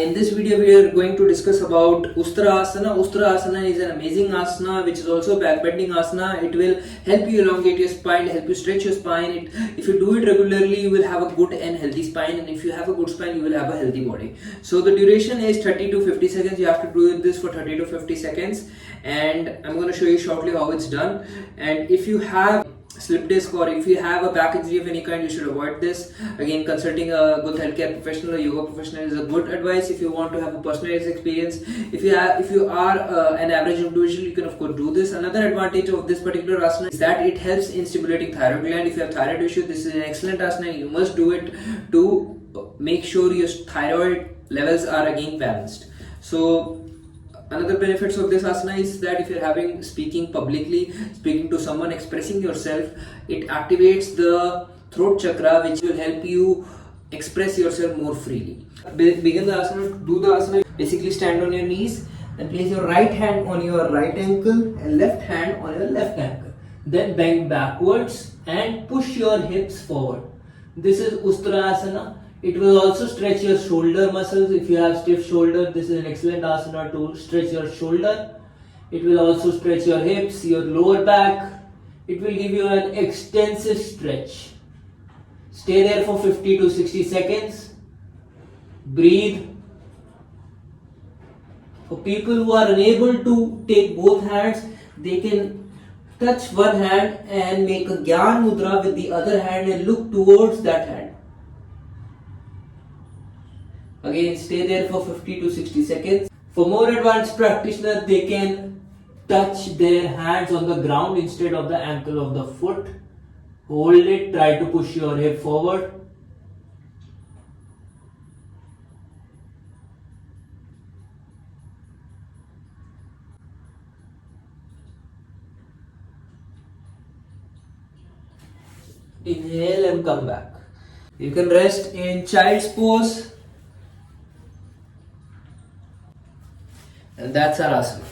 In this video, we are going to discuss about Ustra asana. Ustra asana is an amazing asana which is also backbending asana. It will help you elongate your spine, help you stretch your spine. If you do it regularly, you will have a good and healthy spine, and if you have a good spine, you will have a healthy body. So the duration is 30 to 50 seconds. You have to do this for 30 to 50 seconds, and I'm going to show you shortly how it's done. And if you have slip disc or if you have a back injury of any kind, you should avoid this. Again, consulting a good healthcare professional or yoga professional is a good advice if you want to have a personalized experience. If you are an average individual, you can of course do this. Another advantage of this particular asana is that it helps in stimulating thyroid gland. If you have thyroid issue, this is an excellent asana. You must do it to make sure your thyroid levels are again balanced. So another benefits of this asana is that if you're having speaking publicly, speaking to someone, expressing yourself, it activates the throat chakra, which will help you express yourself more freely. Begin the asana, do the asana. Basically stand on your knees and place your right hand on your right ankle and left hand on your left ankle. Then bend backwards and push your hips forward. This is Ustra asana. It will also stretch your shoulder muscles. If you have stiff shoulder, this is an excellent asana to stretch your shoulder. It will also stretch your hips, your lower back. It will give you an extensive stretch. Stay there for 50 to 60 seconds. Breathe. For people who are unable to take both hands, they can touch one hand and make a Gyan Mudra with the other hand and look towards that hand. Again, stay there for 50 to 60 seconds. For more advanced practitioners, they can touch their hands on the ground instead of the ankle of the foot. Hold it, try to push your hip forward. Inhale and come back. You can rest in child's pose. And that's our asana.